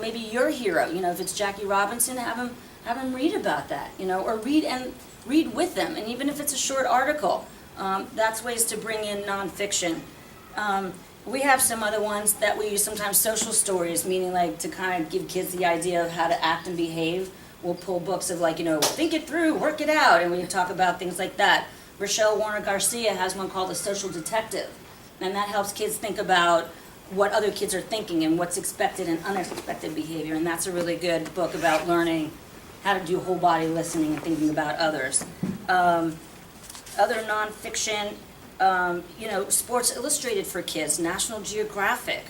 maybe your hero. If it's Jackie Robinson, have them read about that, or read with them. And even if it's a short article, that's ways to bring in nonfiction. We have some other ones that we use sometimes, social stories, meaning like to kind of give kids the idea of how to act and behave. We'll pull books of think it through, work it out, and we talk about things like that. Rochelle Warner Garcia has one called The Social Detective, and that helps kids think about what other kids are thinking and what's expected and unexpected behavior, and that's a really good book about learning how to do whole body listening and thinking about others. Other nonfiction, Sports Illustrated for kids, National Geographic,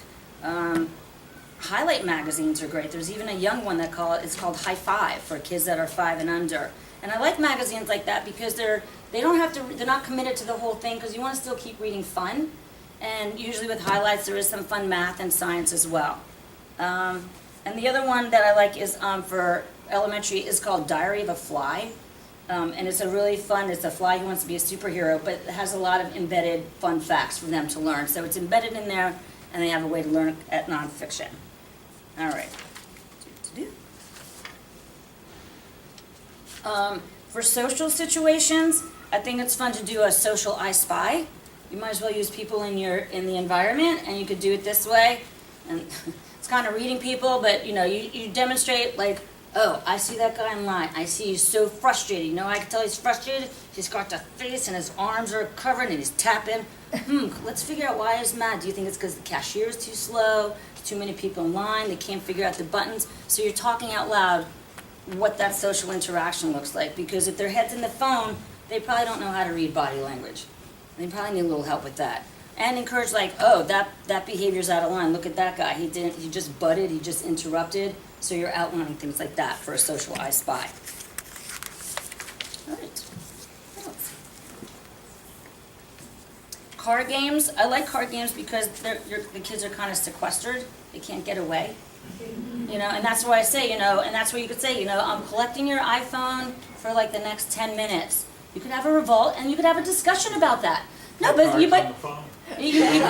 highlight magazines are great. There's even a young one it's called High Five for kids that are 5 and under. And I like magazines like that because they're not committed to the whole thing, because you want to still keep reading fun. And usually with highlights there is some fun math and science as well. And the other one that I like is for elementary is called Diary of a Fly. And it's it's a fly who wants to be a superhero, but it has a lot of embedded fun facts for them to learn. So it's embedded in there, and they have a way to learn at nonfiction. All right. For social situations, I think it's fun to do a social I Spy. You might as well use people in the environment, and you could do it this way. And it's kind of reading people, but you demonstrate like, oh, I see that guy in line. I see he's so frustrated. I can tell he's frustrated. He's got the face and his arms are covered and he's tapping. Let's figure out why he's mad. Do you think it's because the cashier is too slow? There's too many people in line. They can't figure out the buttons. So you're talking out loud what that social interaction looks like. Because if their head's in the phone, they probably don't know how to read body language. They probably need a little help with that. And encourage like, oh, that behavior's out of line. Look at that guy. He just butted. He just interrupted. So you're outlining things like that for a social I Spy. All right. What else? Card games. I like card games because the kids are kind of sequestered. They can't get away. And that's why I say, and that's where you could say, I'm collecting your iPhone for like the next 10 minutes. You could have a revolt and you could have a discussion about that. No, but on the phone.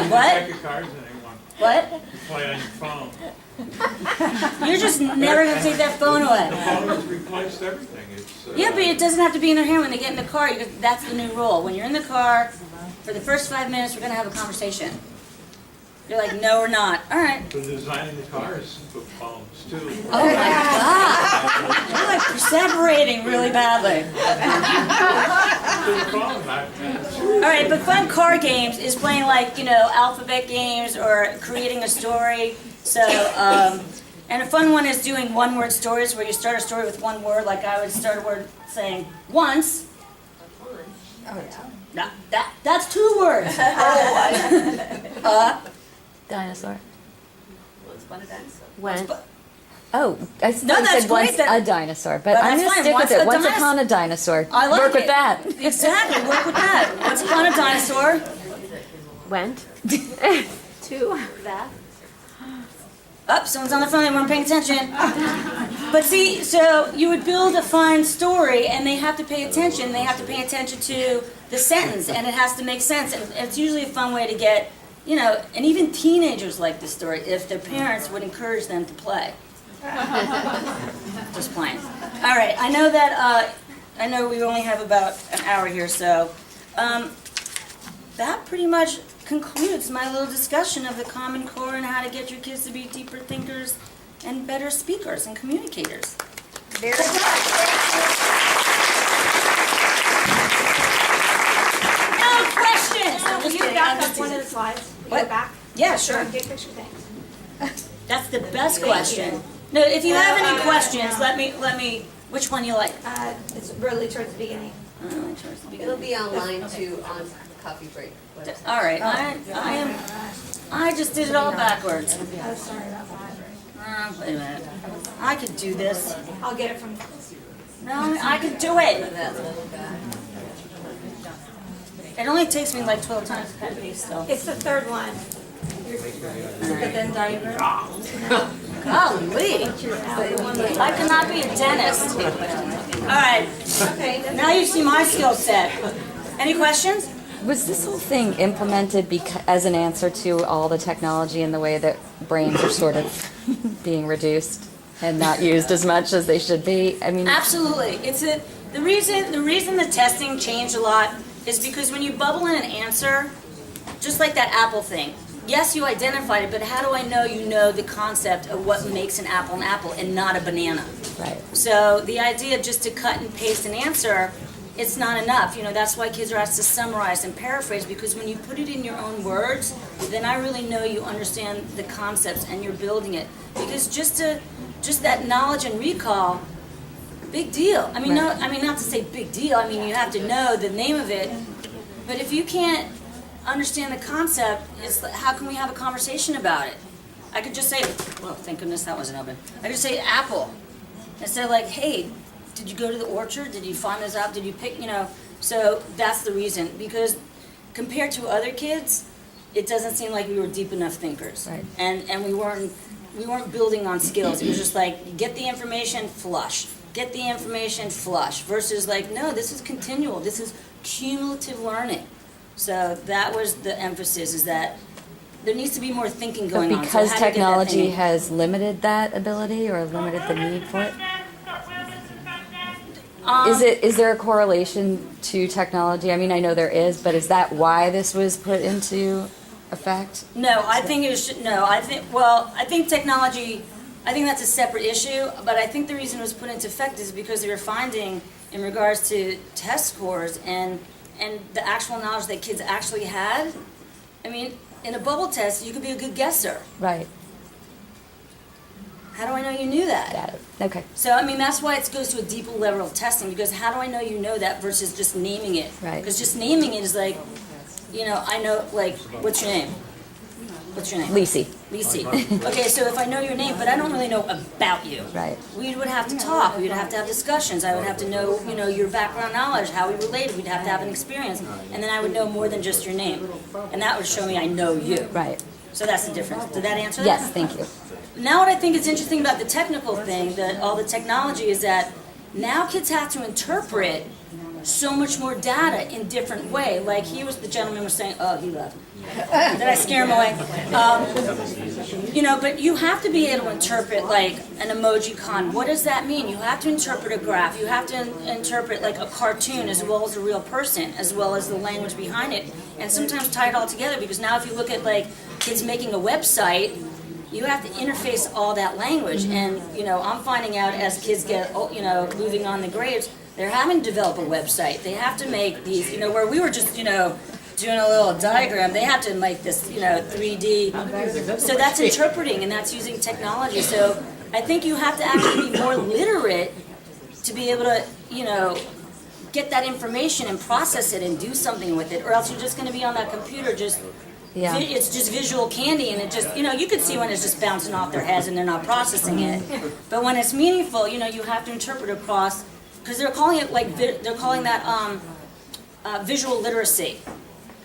what? Pack of cards and anyone. What? Play on your phone. You're just never going to take that phone The away. phone has replaced everything. It's Yeah, but it doesn't have to be in their hand when they get in the car. That's the new rule. When you're in the car, for the first 5 minutes, we're going to have a conversation. You're like, no, we're not. All right. the design of the cars for phones too. Oh my God. You're like perseverating really badly. To the phone, All right, but fun card games is playing like, alphabet games or creating a story. So, and a fun one is doing one-word stories where you start a story with one word. Like I would start a word saying once. No, that's 2 words. Dinosaur. Went. Oh, I thought No, you that's said once great. a dinosaur, but But I'm that's going to fine. stick with Once it. a Once dinos- upon a dinosaur. I like Work with it. that. Exactly, work with that. Once upon a dinosaur. Went. 2. That. Oh, someone's on the phone, they weren't paying attention. But see, so you would build a fun story and they have to pay attention. They have to pay attention to the sentence and it has to make sense. And it's usually a fun way to get, and even teenagers like this story if their parents would encourage them to play. Just playing. All right, I know that, I know we only have about an hour here, so that pretty much concludes my little discussion of the Common Core and how to get your kids to be deeper thinkers and better speakers and communicators. Very good. No questions! I'm just Can you kidding, back I'm up just one of teasing. the slides? Can you What? go back? Yeah, sure. Big picture, thanks. That's the best question. No, if you have any questions, let me, which one you like? It's really towards the beginning. Towards the It'll beginning. be online too on Coffee Break. All right, I just did it all backwards. Oh, sorry about that. Wait a minute. I could do this. I'll get it from, No, I could do it. It only takes me like 12 times to copy still. it's the third one. The Venn diagram. Golly, I cannot be a dentist. All right, Okay, now you see my skill set. Any questions? Was this whole thing implemented as an answer to all the technology and the way that brains are sort of being reduced and not used as much as they should be? I mean, Absolutely. The reason the testing changed a lot is because when you bubble in an answer, just like that apple thing, yes, you identified it, but how do I know you know the concept of what makes an apple and not a banana? right. So the idea just to cut and paste an answer it's not enough. You know, that's why kids are asked to summarize and paraphrase, because when you put it in your own words, then I really know you understand the concepts and you're building it. Because just that knowledge and recall, big deal. I mean, Right. not to say big deal. I mean, you have to know the name of it. But if you can't understand the concept, how can we have a conversation about it? I could just say, well, thank goodness that wasn't open. I could say apple. Instead of like, hey, did you go to the orchard? Did you find this out? Did you pick, you know? So that's the reason. Because compared to other kids, it doesn't seem like we were deep enough thinkers. Right. And we weren't building on skills. It was just like, get the information, flush. Get the information, flush. Versus like, no, this is continual. This is cumulative learning. So that was the emphasis, is that there needs to be more thinking But going on. So because how do you get that technology thinking? has limited that ability or limited the need for it? Is there a correlation to technology? I mean, I know there is, but is that why this was put into effect? No, I think it was, no, I think technology, I think that's a separate issue, but I think the reason it was put into effect is because they were finding, in regards to test scores and the actual knowledge that kids actually had, I mean, in a bubble test, you could be a good guesser. Right. How do I know you knew that? Got it. Okay. So, I mean, that's why it goes to a deeper level of testing, because how do I know you know that versus just naming it? Right. Because just naming it is like, you know, I know, like, what's your name? What's your name? Lisi. Lisi. Okay, so if I know your name, but I don't really know about you. Right. We would have to talk, we would have to have discussions, I would have to know, you know, your background knowledge, how we related, we'd have to have an experience, and then I would know more than just your name. And that would show me I know you. Right. So that's the difference. Did that answer that? Yes, thank you. Now what I think is interesting about the technical thing, that all the technology, is that now kids have to interpret so much more data in different way. Like the gentleman was saying, oh, he left. Did I scare him away? You know, but you have to be able to interpret like an emoji con. What does that mean? You have to interpret a graph. You have to interpret like a cartoon as well as a real person, as well as the language behind it. And sometimes tie it all together, because now if you look at like kids making a website, you have to interface all that language. And, you know, I'm finding out as kids get, you know, moving on the grades, they're having to develop a website. They have to make these, you know, where we were just, you know, doing a little diagram, they have to make this, you know, 3D. So that's interpreting, and that's using technology. So I think you have to actually be more literate to be able to, you know, get that information and process it and do something with it, or else you're just going to be on that computer just, Yeah. it's just visual candy, and it just, you know, you could see when it's just bouncing off their heads and they're not processing it. But when it's meaningful, you know, you have to interpret across, because they're calling it like, they're calling that visual literacy.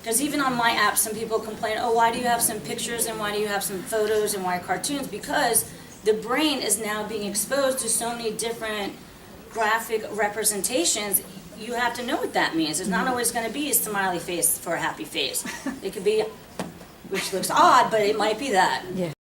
Because even on my app, some people complain, oh, why do you have some pictures and why do you have some photos and why cartoons? Because the brain is now being exposed to so many different graphic representations. You have to know what that means. It's not always going to be a smiley face for a happy face. It could be, which looks odd, but it might be that. Yeah.